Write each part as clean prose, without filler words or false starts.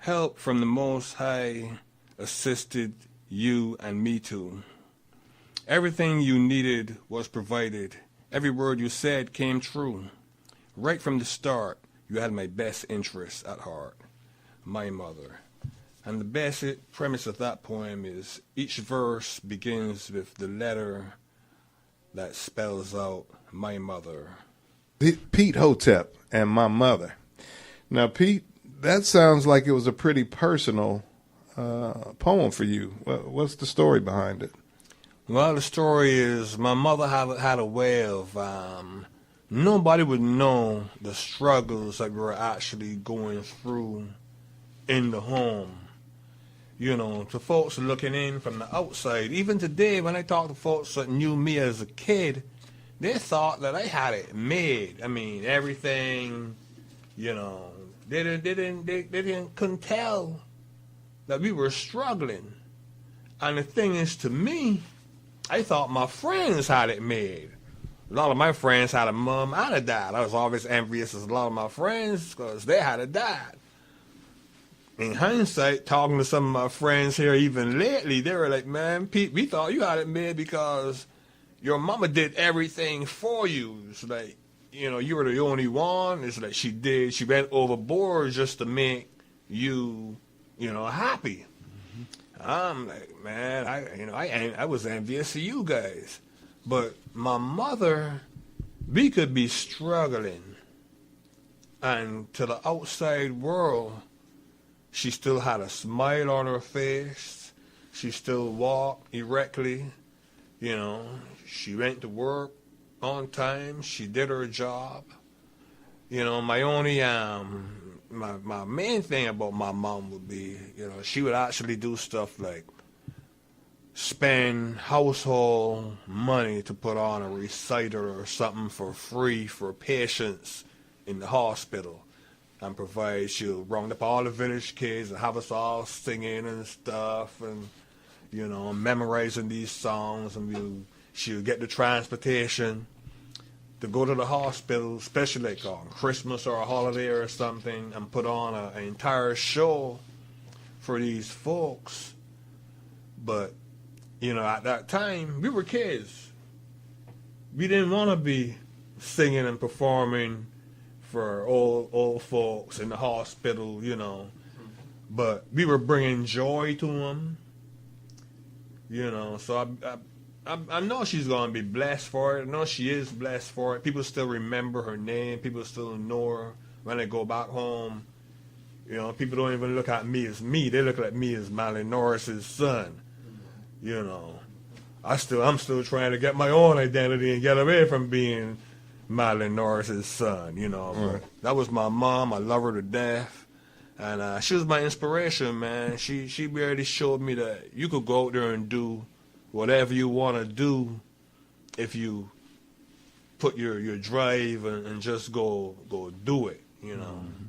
Help from the Most High assisted you and me too. Everything you needed was provided. Every word you said came true. Right from the start, you had my best interests at heart, my mother. And the basic premise of that poem is each verse begins with the letter that spells out my mother. Pete Hotep and my mother. Now, Pete, that sounds like it was a pretty personal poem for you. What's the story behind it? Well, the story is my mother had a way of nobody would know the struggles that we were actually going through in the home. You know, to folks looking in from the outside. Even today, when I talk to folks that knew me as a kid, they thought that I had it made. I mean, everything, you know, they couldn't tell that we were struggling. And the thing is, to me, I thought my friends had it made. A lot of my friends had a mom and a dad. I was always envious of a lot of my friends because they had a dad. In hindsight, talking to some of my friends here even lately, they were like, man, Pete, we thought you had it made because your mama did everything for you. It's like, you know, you were the only one. It's like she went overboard just to make you, you know, happy. Mm-hmm. I'm like, man, I was envious of you guys. But my mother, we could be struggling. And to the outside world, she still had a smile on her face. She still walked erectly. You know, she went to work on time. She did her job. You know, my only, my main thing about my mom would be, you know, she would actually do stuff like spend household money to put on a reciter or something for free for patients in the hospital. And provide, she'll round up all the village kids and have us all singing and stuff and, you know, memorizing these songs, and she'll get the transportation to go to the hospital, especially like on Christmas or a holiday or something, and put on an entire show for these folks. But, you know, at that time, we were kids. We didn't want to be singing and performing for old folks in the hospital, you know, but we were bringing joy to them, you know. So I know she's gonna be blessed for it. I know she is blessed for it. People still remember her name. People still know her when they go back home. You know, people don't even look at me as me. They look at me as Miley Norris's son. You know, I'm still trying to get my own identity and get away from being Miley Norris's son, you know. Right. That was my mom. I love her to death. And she was my inspiration, man. She really showed me that you could go out there and do whatever you want to do if you put your drive and just go do it, you know. Mm-hmm.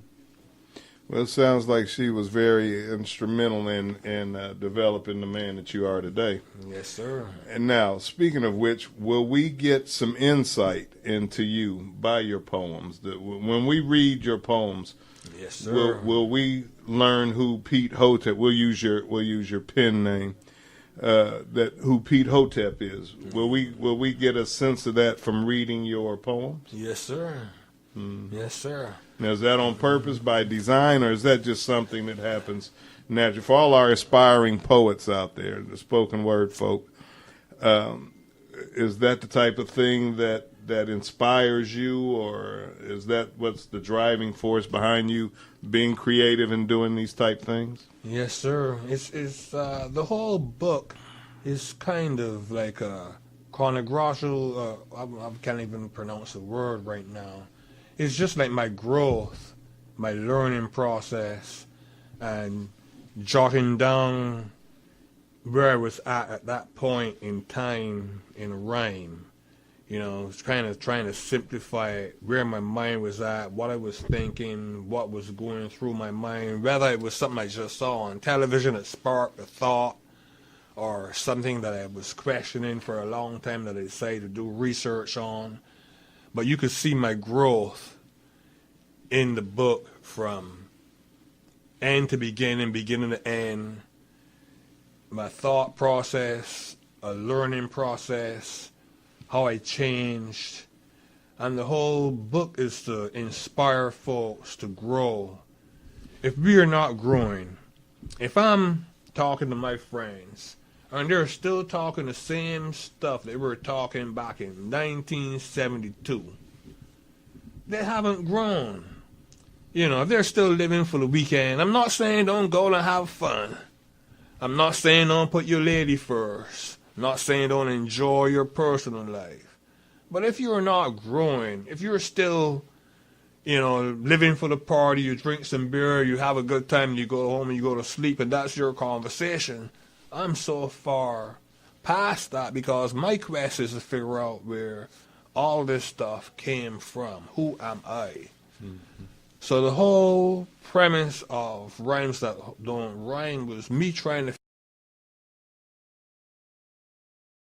Well, it sounds like she was very instrumental in developing the man that you are today. Yes, sir. And now, speaking of which, will we get some insight into you by your poems? When we read your poems, yes, sir. Will we learn who Pete Hotep? We'll use your pen name. Who Pete Hotep is. Mm-hmm. Will we get a sense of that from reading your poems? Yes, sir. Mm-hmm. Yes, sir. Now, is that on purpose, by design, or is that just something that happens naturally? For all our aspiring poets out there, the spoken word folk, is that the type of thing that inspires you, or is that what's the driving force behind you being creative and doing these type things? Yes, sir. It's the whole book is kind of like a chronological. I can't even pronounce the word right now. It's just like my growth, my learning process, and jotting down where I was at that point in time in rhyme. You know, it's kind of trying to simplify where my mind was at, what I was thinking, what was going through my mind, whether it was something I just saw on television that sparked a thought, or something that I was questioning for a long time that I decided to do research on. But you could see my growth in the book from end to beginning, beginning to end, my thought process, a learning process, how I changed. And the whole book is to inspire folks to grow. If we are not growing, if I'm talking to my friends and they're still talking the same stuff they were talking back in 1972, they haven't grown. You know, if they're still living for the weekend, I'm not saying don't go and have fun. I'm not saying don't put your lady first. I'm not saying don't enjoy your personal life. But if you're not growing, if you're still, you know, living for the party, you drink some beer, you have a good time, and you go home and you go to sleep, and that's your conversation, I'm so far past that, because my quest is to figure out where all this stuff came from. Who am I? Mm-hmm. So the whole premise of Rhymes That Don't Rhyme was me trying to